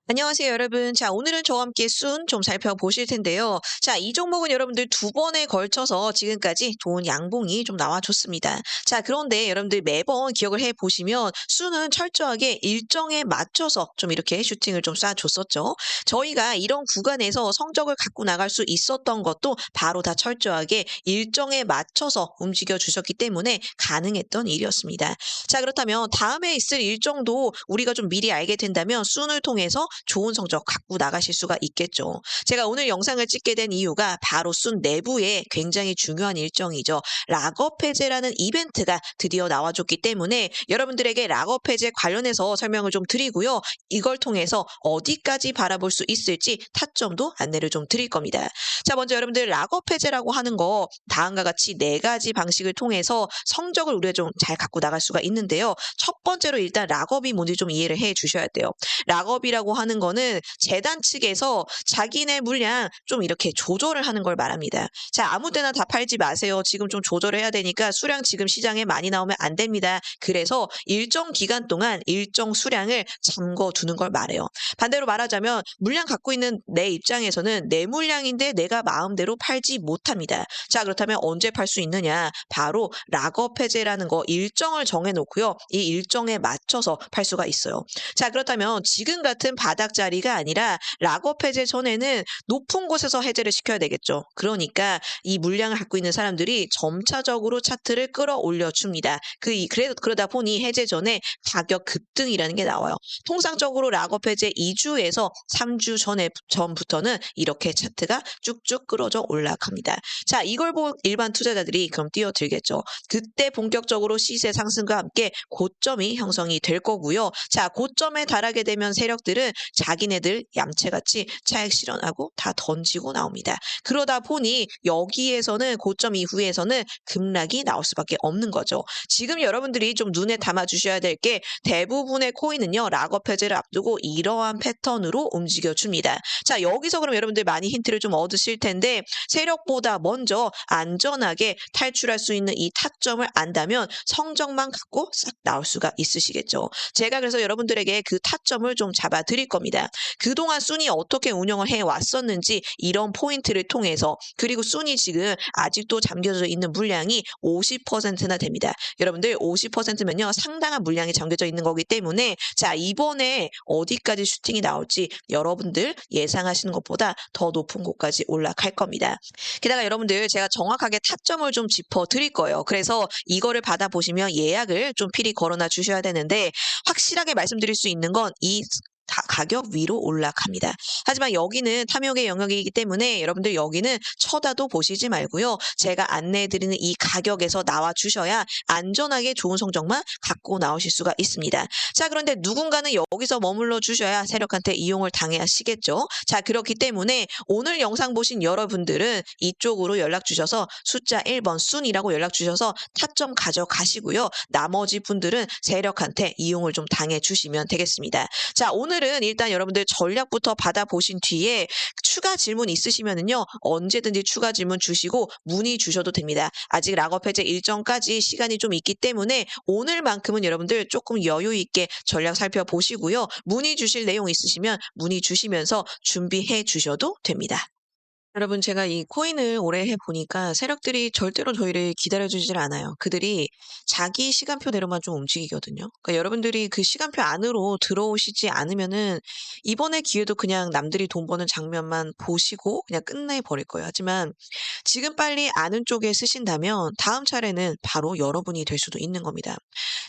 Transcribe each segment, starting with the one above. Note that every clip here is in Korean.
안녕하세요, 여러분. 자, 오늘은 저와 함께 순 좀 살펴보실 텐데요. 자, 이 종목은 여러분들 두 번에 걸쳐서 지금까지 돈 양봉이 좀 나와줬습니다. 자, 그런데 여러분들 매번 기억을 해 보시면 순은 철저하게 일정에 맞춰서 좀 이렇게 슈팅을 좀 쏴줬었죠. 저희가 이런 구간에서 성적을 갖고 나갈 수 있었던 것도 바로 다 철저하게 일정에 맞춰서 움직여 주셨기 때문에 가능했던 일이었습니다. 자, 그렇다면 다음에 있을 일정도 우리가 좀 미리 알게 된다면 순을 통해서 좋은 성적 갖고 나가실 수가 있겠죠. 제가 오늘 영상을 찍게 된 이유가 바로 순 내부에 굉장히 중요한 일정이죠. 락업 해제라는 이벤트가 드디어 나와줬기 때문에 여러분들에게 락업 해제 관련해서 설명을 좀 드리고요. 이걸 통해서 어디까지 바라볼 수 있을지 타점도 안내를 좀 드릴 겁니다. 자, 먼저 여러분들 락업 해제라고 하는 거 다음과 같이 네 가지 방식을 통해서 성적을 우리가 좀 잘 갖고 나갈 수가 있는데요. 첫 번째로 일단 락업이 뭔지 좀 이해를 해 주셔야 돼요. 락업이라고 하는 거는 재단 측에서 자기네 물량 좀 이렇게 조절을 하는 걸 말합니다. 자, 아무 때나 다 팔지 마세요. 지금 좀 조절해야 되니까 수량 지금 시장에 많이 나오면 안 됩니다. 그래서 일정 기간 동안 일정 수량을 잠궈 두는 걸 말해요. 반대로 말하자면 물량 갖고 있는 내 입장에서는 내 물량인데 내가 마음대로 팔지 못합니다. 자, 그렇다면 언제 팔 수 있느냐? 바로 락업 해제라는 거 일정을 정해 놓고요. 이 일정에 맞춰서 팔 수가 있어요. 자, 그렇다면 지금 같은 바닥 자리가 아니라 락업 해제 전에는 높은 곳에서 해제를 시켜야 되겠죠. 그러니까 이 물량을 갖고 있는 사람들이 점차적으로 차트를 끌어올려 줍니다. 그러다 보니 해제 전에 가격 급등이라는 게 나와요. 통상적으로 락업 해제 2주에서 3주 전부터는 이렇게 차트가 쭉쭉 끌어져 올라갑니다. 자, 이걸 본 일반 투자자들이 그럼 뛰어들겠죠. 그때 본격적으로 시세 상승과 함께 고점이 형성이 될 거고요. 자, 고점에 달하게 되면 세력들은 자기네들 얌체같이 차익 실현하고 다 던지고 나옵니다. 그러다 보니 여기에서는 고점 이후에서는 급락이 나올 수밖에 없는 거죠. 지금 여러분들이 좀 눈에 담아 주셔야 될 게 대부분의 코인은요, 락업 해제를 앞두고 이러한 패턴으로 움직여 줍니다. 자, 여기서 그럼 여러분들 많이 힌트를 좀 얻으실 텐데 세력보다 먼저 안전하게 탈출할 수 있는 이 타점을 안다면 성적만 갖고 싹 나올 수가 있으시겠죠. 제가 그래서 여러분들에게 그 타점을 좀 잡아 드릴 겁니다. 그동안 순위 어떻게 운영을 해 왔었는지 이런 포인트를 통해서, 그리고 순위 지금 아직도 잠겨져 있는 물량이 50%나 됩니다. 여러분들 50%면요 상당한 물량이 잠겨져 있는 거기 때문에 자, 이번에 어디까지 슈팅이 나올지 여러분들 예상하시는 것보다 더 높은 곳까지 올라갈 겁니다. 게다가 여러분들 제가 정확하게 타점을 좀 짚어 드릴 거예요. 그래서 이거를 받아보시면 예약을 좀 필히 걸어놔 주셔야 되는데 확실하게 말씀드릴 수 있는 건 이 가격 위로 올라갑니다. 하지만 여기는 탐욕의 영역이기 때문에 여러분들 여기는 쳐다도 보시지 말고요. 제가 안내해 드리는 이 가격에서 나와 주셔야 안전하게 좋은 성적만 갖고 나오실 수가 있습니다. 자, 그런데 누군가는 여기서 머물러 주셔야 세력한테 이용을 당하시겠죠. 자, 그렇기 때문에 오늘 영상 보신 여러분들은 이쪽으로 연락 주셔서 숫자 1번 순이라고 연락 주셔서 타점 가져가시고요. 나머지 분들은 세력한테 이용을 좀 당해 주시면 되겠습니다. 자, 오늘은 일단 여러분들 전략부터 받아보신 뒤에 추가 질문 있으시면은요, 언제든지 추가 질문 주시고 문의 주셔도 됩니다. 아직 락업 해제 일정까지 시간이 좀 있기 때문에 오늘만큼은 여러분들 조금 여유 있게 전략 살펴보시고요. 문의 주실 내용 있으시면 문의 주시면서 준비해 주셔도 됩니다. 여러분, 제가 이 코인을 오래 해 보니까 세력들이 절대로 저희를 기다려 주질 않아요. 그들이 자기 시간표대로만 좀 움직이거든요. 그러니까 여러분들이 그 시간표 안으로 들어오시지 않으면은 이번에 기회도 그냥 남들이 돈 버는 장면만 보시고 그냥 끝내 버릴 거예요. 하지만 지금 빨리 아는 쪽에 쓰신다면 다음 차례는 바로 여러분이 될 수도 있는 겁니다.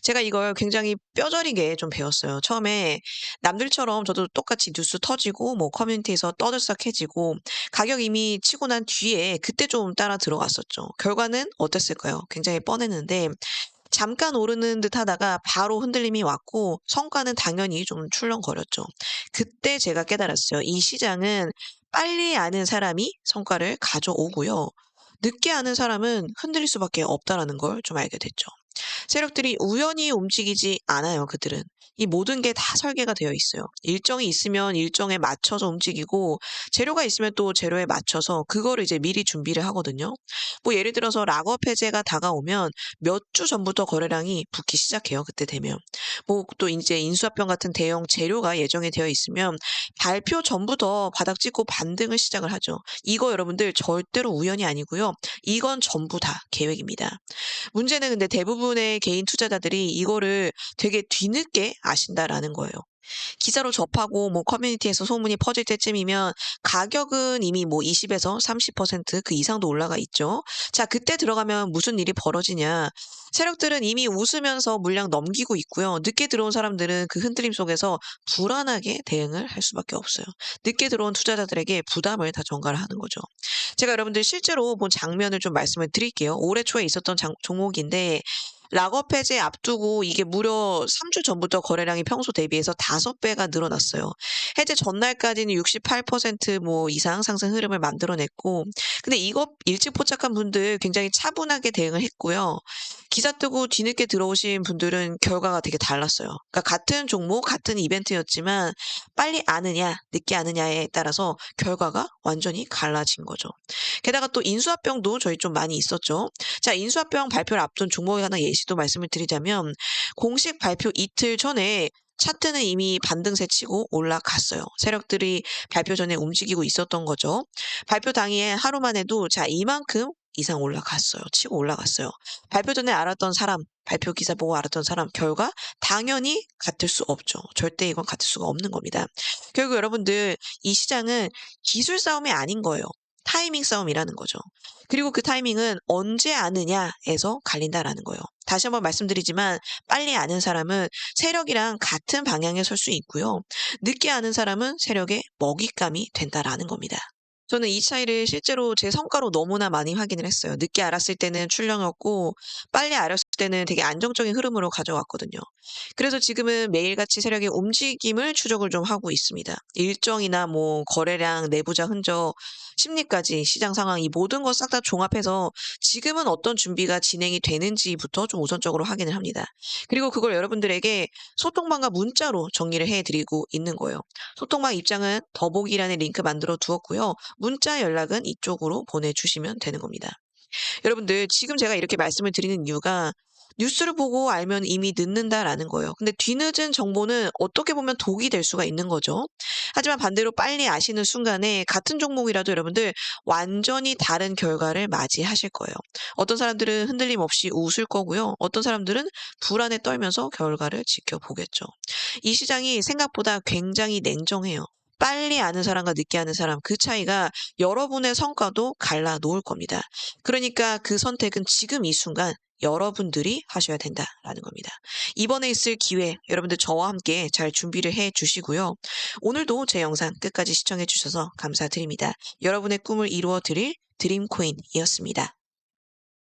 제가 이걸 굉장히 뼈저리게 좀 배웠어요. 처음에 남들처럼 저도 똑같이 뉴스 터지고 뭐 커뮤니티에서 떠들썩해지고 가격 이미 치고 난 뒤에 그때 좀 따라 들어갔었죠. 결과는 어땠을까요? 굉장히 뻔했는데 잠깐 오르는 듯 하다가 바로 흔들림이 왔고 성과는 당연히 좀 출렁거렸죠. 그때 제가 깨달았어요. 이 시장은 빨리 아는 사람이 성과를 가져오고요. 늦게 아는 사람은 흔들릴 수밖에 없다라는 걸 좀 알게 됐죠. 세력들이 우연히 움직이지 않아요, 그들은. 이 모든 게 다 설계가 되어 있어요. 일정이 있으면 일정에 맞춰서 움직이고 재료가 있으면 또 재료에 맞춰서 그거를 이제 미리 준비를 하거든요. 뭐 예를 들어서 락업 해제가 다가오면 몇 주 전부터 거래량이 붙기 시작해요, 그때 되면. 뭐 또 이제 인수합병 같은 대형 재료가 예정이 되어 있으면 발표 전부터 바닥 찍고 반등을 시작을 하죠. 이거 여러분들 절대로 우연이 아니고요. 이건 전부 다 계획입니다. 문제는 근데 대부분의 개인 투자자들이 이거를 되게 뒤늦게 아신다라는 거예요. 기사로 접하고 뭐 커뮤니티에서 소문이 퍼질 때쯤이면 가격은 이미 뭐 20에서 30%그 이상도 올라가 있죠. 자, 그때 들어가면 무슨 일이 벌어지냐. 세력들은 이미 웃으면서 물량 넘기고 있고요. 늦게 들어온 사람들은 그 흔들림 속에서 불안하게 대응을 할 수밖에 없어요. 늦게 들어온 투자자들에게 부담을 다 전가를 하는 거죠. 제가 여러분들 실제로 본 장면을 좀 말씀을 드릴게요. 올해 초에 있었던 종목인데 락업 해제 앞두고 이게 무려 3주 전부터 거래량이 평소 대비해서 5배가 늘어났어요. 해제 전날까지는 68%뭐 이상 상승 흐름을 만들어냈고, 근데 이거 일찍 포착한 분들 굉장히 차분하게 대응을 했고요. 기사 뜨고 뒤늦게 들어오신 분들은 결과가 되게 달랐어요. 그러니까 같은 종목, 같은 이벤트였지만 빨리 아느냐, 늦게 아느냐에 따라서 결과가 완전히 갈라진 거죠. 게다가 또 인수합병도 저희 좀 많이 있었죠. 자, 인수합병 발표를 앞둔 종목에 하나 예시도 말씀을 드리자면 공식 발표 이틀 전에 차트는 이미 반등세 치고 올라갔어요. 세력들이 발표 전에 움직이고 있었던 거죠. 발표 당일 하루만 해도 자, 이만큼 이상 올라갔어요. 치고 올라갔어요. 발표 전에 알았던 사람, 발표 기사 보고 알았던 사람 결과 당연히 같을 수 없죠. 절대 이건 같을 수가 없는 겁니다. 결국 여러분들 이 시장은 기술 싸움이 아닌 거예요. 타이밍 싸움이라는 거죠. 그리고 그 타이밍은 언제 아느냐에서 갈린다라는 거예요. 다시 한번 말씀드리지만 빨리 아는 사람은 세력이랑 같은 방향에 설 수 있고요. 늦게 아는 사람은 세력의 먹잇감이 된다라는 겁니다. 저는 이 차이를 실제로 제 성과로 너무나 많이 확인을 했어요. 늦게 알았을 때는 출렁였고 빨리 알았을 때는 되게 안정적인 흐름으로 가져왔거든요. 그래서 지금은 매일같이 세력의 움직임을 추적을 좀 하고 있습니다. 일정이나 뭐 거래량, 내부자 흔적, 심리까지 시장 상황 이 모든 것 싹 다 종합해서 지금은 어떤 준비가 진행이 되는지부터 좀 우선적으로 확인을 합니다. 그리고 그걸 여러분들에게 소통방과 문자로 정리를 해드리고 있는 거예요. 소통방 입장은 더보기란에 링크 만들어 두었고요. 문자 연락은 이쪽으로 보내주시면 되는 겁니다. 여러분들 지금 제가 이렇게 말씀을 드리는 이유가 뉴스를 보고 알면 이미 늦는다라는 거예요. 근데 뒤늦은 정보는 어떻게 보면 독이 될 수가 있는 거죠. 하지만 반대로 빨리 아시는 순간에 같은 종목이라도 여러분들 완전히 다른 결과를 맞이하실 거예요. 어떤 사람들은 흔들림 없이 웃을 거고요. 어떤 사람들은 불안에 떨면서 결과를 지켜보겠죠. 이 시장이 생각보다 굉장히 냉정해요. 빨리 아는 사람과 늦게 아는 사람 그 차이가 여러분의 성과도 갈라놓을 겁니다. 그러니까 그 선택은 지금 이 순간 여러분들이 하셔야 된다라는 겁니다. 이번에 있을 기회 여러분들 저와 함께 잘 준비를 해 주시고요. 오늘도 제 영상 끝까지 시청해 주셔서 감사드립니다. 여러분의 꿈을 이루어 드릴 드림코인이었습니다.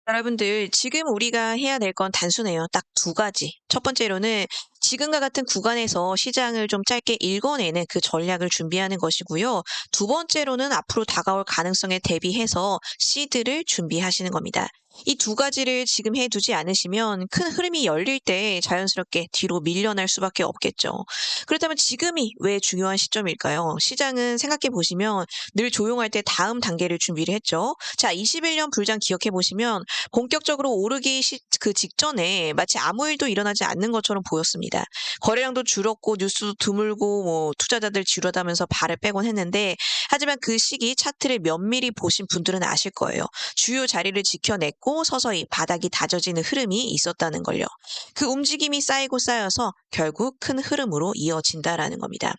여러분들 지금 우리가 해야 될 건 단순해요. 딱 두 가지. 첫 번째로는 지금과 같은 구간에서 시장을 좀 짧게 읽어내는 그 전략을 준비하는 것이고요. 두 번째로는 앞으로 다가올 가능성에 대비해서 시드를 준비하시는 겁니다. 이 두 가지를 지금 해두지 않으시면 큰 흐름이 열릴 때 자연스럽게 뒤로 밀려날 수밖에 없겠죠. 그렇다면 지금이 왜 중요한 시점일까요? 시장은 생각해 보시면 늘 조용할 때 다음 단계를 준비를 했죠. 자, 21년 불장 기억해 보시면 본격적으로 오르기 그 직전에 마치 아무 일도 일어나지 않는 것처럼 보였습니다. 거래량도 줄었고 뉴스도 드물고 뭐 투자자들 지루하다면서 발을 빼곤 했는데 하지만 그 시기 차트를 면밀히 보신 분들은 아실 거예요. 주요 자리를 지켜냈고 서서히 바닥이 다져지는 흐름이 있었다는 걸요. 그 움직임이 쌓이고 쌓여서 결국 큰 흐름으로 이어진다라는 겁니다.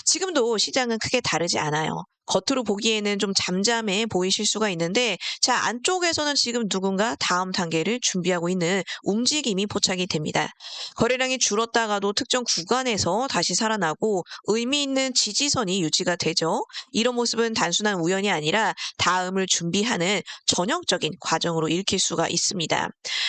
지금도 시장은 크게 다르지 않아요. 겉으로 보기에는 좀 잠잠해 보이실 수가 있는데 자, 안쪽에서는 지금 누군가 다음 단계를 준비하고 있는 움직임이 포착이 됩니다. 거래량이 줄었다가도 특정 구간에서 다시 살아나고 의미 있는 지지선이 유지가 되죠. 이런 모습은 단순한 우연이 아니라 다음을 준비하는 전형적인 과정으로 읽힐 수가 있습니다.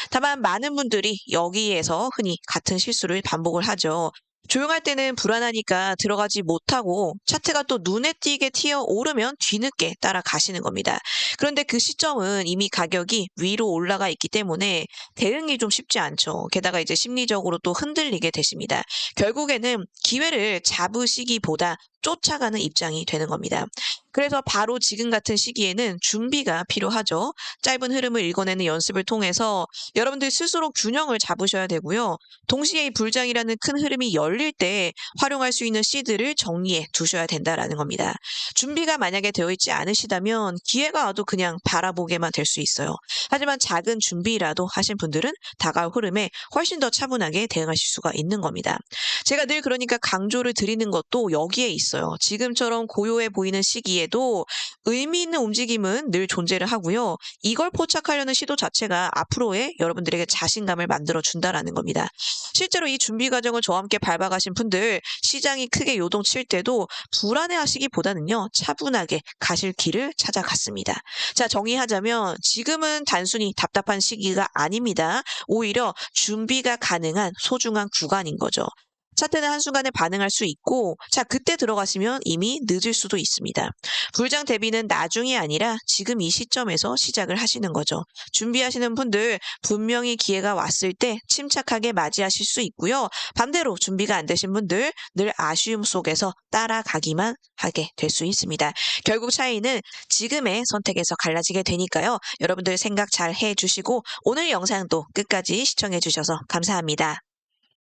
다만 많은 분들이 여기에서 흔히 같은 실수를 반복을 하죠. 조용할 때는 불안하니까 들어가지 못하고 차트가 또 눈에 띄게 튀어 오르면 뒤늦게 따라가시는 겁니다. 그런데 그 시점은 이미 가격이 위로 올라가 있기 때문에 대응이 좀 쉽지 않죠. 게다가 이제 심리적으로 또 흔들리게 되십니다. 결국에는 기회를 잡으시기보다 쫓아가는 입장이 되는 겁니다. 그래서 바로 지금 같은 시기에는 준비가 필요하죠. 짧은 흐름을 읽어내는 연습을 통해서 여러분들 스스로 균형을 잡으셔야 되고요. 동시에 이 불장이라는 큰 흐름이 열릴 때 활용할 수 있는 시드를 정리해 두셔야 된다라는 겁니다. 준비가 만약에 되어 있지 않으시다면 기회가 와도 그냥 바라보게만 될 수 있어요. 하지만 작은 준비라도 하신 분들은 다가올 흐름에 훨씬 더 차분하게 대응하실 수가 있는 겁니다. 제가 늘 그러니까 강조를 드리는 것도 여기에 있어요. 지금처럼 고요해 보이는 시기에도 의미 있는 움직임은 늘 존재를 하고요. 이걸 포착하려는 시도 자체가 앞으로의 여러분들에게 자신감을 만들어 준다라는 겁니다. 실제로 이 준비 과정을 저와 함께 밟아가신 분들 시장이 크게 요동칠 때도 불안해하시기보다는요. 차분하게 가실 길을 찾아갔습니다. 자, 정리하자면 지금은 단순히 답답한 시기가 아닙니다. 오히려 준비가 가능한 소중한 구간인 거죠. 차트는 한순간에 반응할 수 있고, 자, 그때 들어가시면 이미 늦을 수도 있습니다. 불장 대비는 나중이 아니라 지금 이 시점에서 시작을 하시는 거죠. 준비하시는 분들 분명히 기회가 왔을 때 침착하게 맞이하실 수 있고요. 반대로 준비가 안 되신 분들 늘 아쉬움 속에서 따라가기만 하게 될 수 있습니다. 결국 차이는 지금의 선택에서 갈라지게 되니까요. 여러분들 생각 잘 해주시고 오늘 영상도 끝까지 시청해 주셔서 감사합니다.